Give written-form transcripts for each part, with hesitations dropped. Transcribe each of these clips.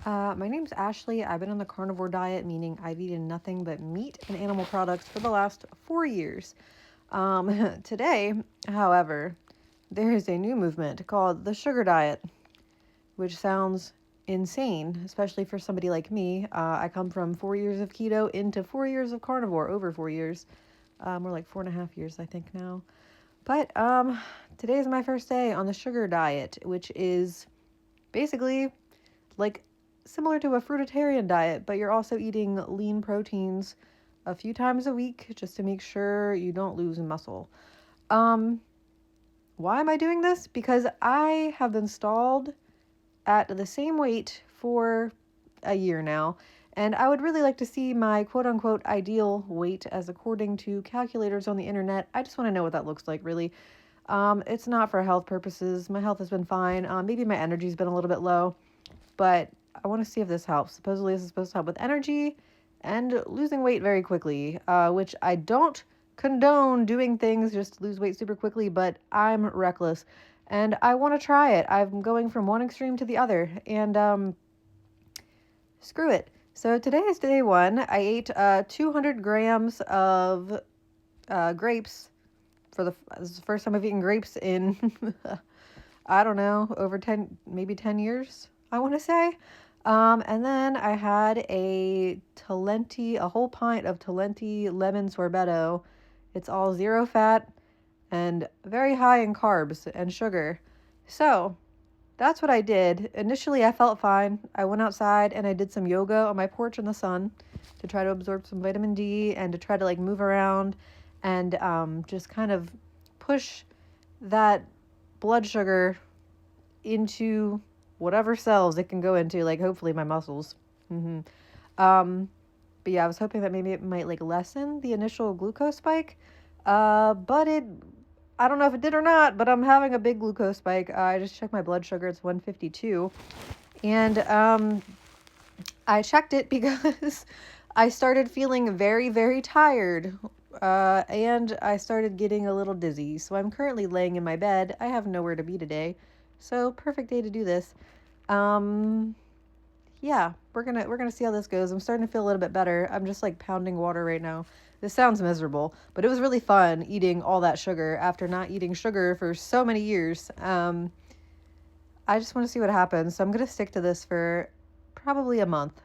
My name's Ashley. I've been on the carnivore diet, meaning I've eaten nothing but meat and animal products for the last 4 years. Today, however, there is a new movement called the sugar diet, which sounds insane, especially for somebody like me. I come from 4 years of keto into 4 years of carnivore, over 4 years. More like 4.5 years, I think now. But today is my first day on the sugar diet, which is basically like similar to a fruitarian diet, but you're also eating lean proteins a few times a week just to make sure you don't lose muscle. Um, why am I doing this? Because I have been stalled at the same weight for a year now, and I would really like to see my quote unquote ideal weight as according to calculators on the internet. I just want to know what that looks like, really. It's not for health purposes. My health has been fine. Maybe my energy's been a little bit low, but I want to see if this helps. Supposedly, this is supposed to help with energy and losing weight very quickly, which I don't condone doing things just to lose weight super quickly, but I'm reckless and I want to try it. I'm going from one extreme to the other, and screw it. So today is day one. I ate 200 grams of grapes this is the first time I've eaten grapes in I don't know, over 10, maybe 10 years, I want to say. And then I had a whole pint of Talenti lemon sorbetto. It's all zero fat and very high in carbs and sugar. So that's what I did. Initially, I felt fine. I went outside and I did some yoga on my porch in the sun to try to absorb some vitamin D and to try to like move around and just kind of push that blood sugar into whatever cells it can go into, like hopefully my muscles. Um, but yeah, I was hoping that maybe it might like lessen the initial glucose spike. But I don't know if it did or not, but I'm having a big glucose spike. I just checked my blood sugar, it's 152. And I checked it because I started feeling very, very tired. And I started getting a little dizzy. So I'm currently laying in my bed. I have nowhere to be today. So perfect day to do this. Um, yeah, we're gonna see how this goes. I'm starting to feel a little bit better. I'm just like pounding water right now. This sounds miserable, but it was really fun eating all that sugar after not eating sugar for so many years. I just want to see what happens. So I'm gonna stick to this for probably a month.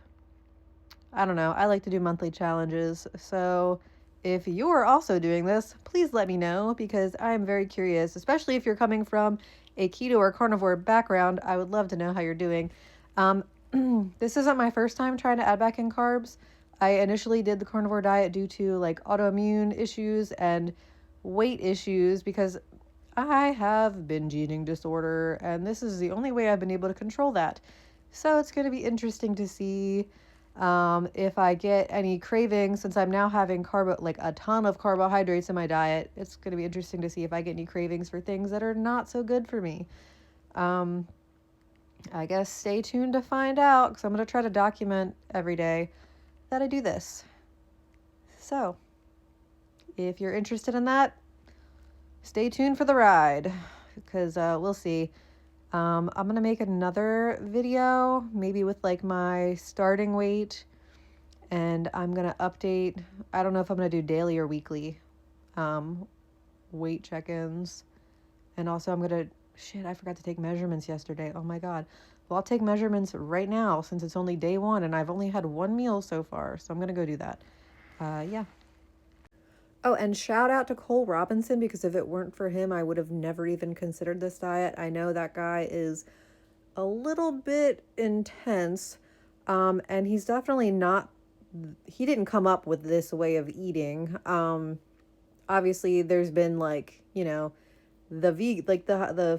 I don't know. I like to do monthly challenges. So if you're also doing this, please let me know because I'm very curious, especially if you're coming from a keto or carnivore background. I would love to know how you're doing. Um, this isn't my first time trying to add back in carbs. I initially did the carnivore diet due to like autoimmune issues and weight issues because I have binge eating disorder, and this is the only way I've been able to control that. So it's going to be interesting to see if I get any cravings since I'm now having like a ton of carbohydrates in my diet. It's going to be interesting to see if I get any cravings for things that are not so good for me. Um, I guess stay tuned to find out because I'm going to try to document every day that I do this. So, if you're interested in that, stay tuned for the ride because we'll see. I'm going to make another video, maybe with like my starting weight, and I'm going to update. I don't know if I'm going to do daily or weekly weight check-ins. And also I'm going to, shit, I forgot to take measurements yesterday. Oh my God. Well, I'll take measurements right now since it's only day one and I've only had one meal so far. So I'm going to go do that. Yeah. Oh, and shout out to Cole Robinson because if it weren't for him, I would have never even considered this diet. I know that guy is a little bit intense, and he's definitely not, he didn't come up with this way of eating. Obviously, there's been like, the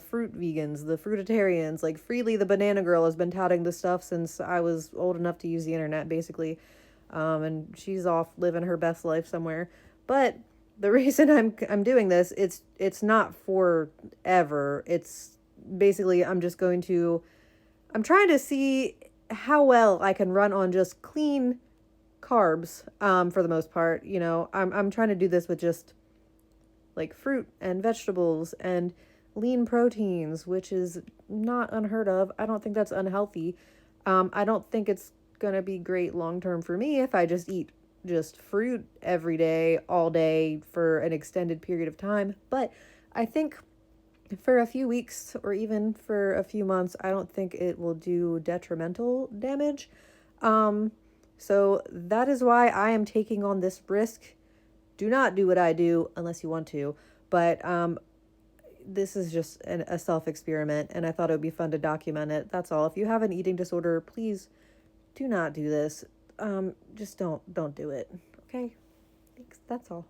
fruit vegans, the fruitarians, like Freely the banana girl has been touting this stuff since I was old enough to use the internet, basically. And she's off living her best life somewhere. But the reason I'm doing this, it's not forever. It's basically I'm trying to see how well I can run on just clean carbs, for the most part. I'm trying to do this with just like fruit and vegetables and lean proteins, which is not unheard of. I don't think that's unhealthy. I don't think it's gonna be great long term for me if I just eat just fruit every day, all day for an extended period of time. But I think for a few weeks or even for a few months, I don't think it will do detrimental damage. Um, so that is why I am taking on this risk. Do not do what I do unless you want to. But this is just a self experiment, and I thought it would be fun to document it. That's all. If you have an eating disorder, please do not do this. Just don't do it. Okay? Thanks. That's all.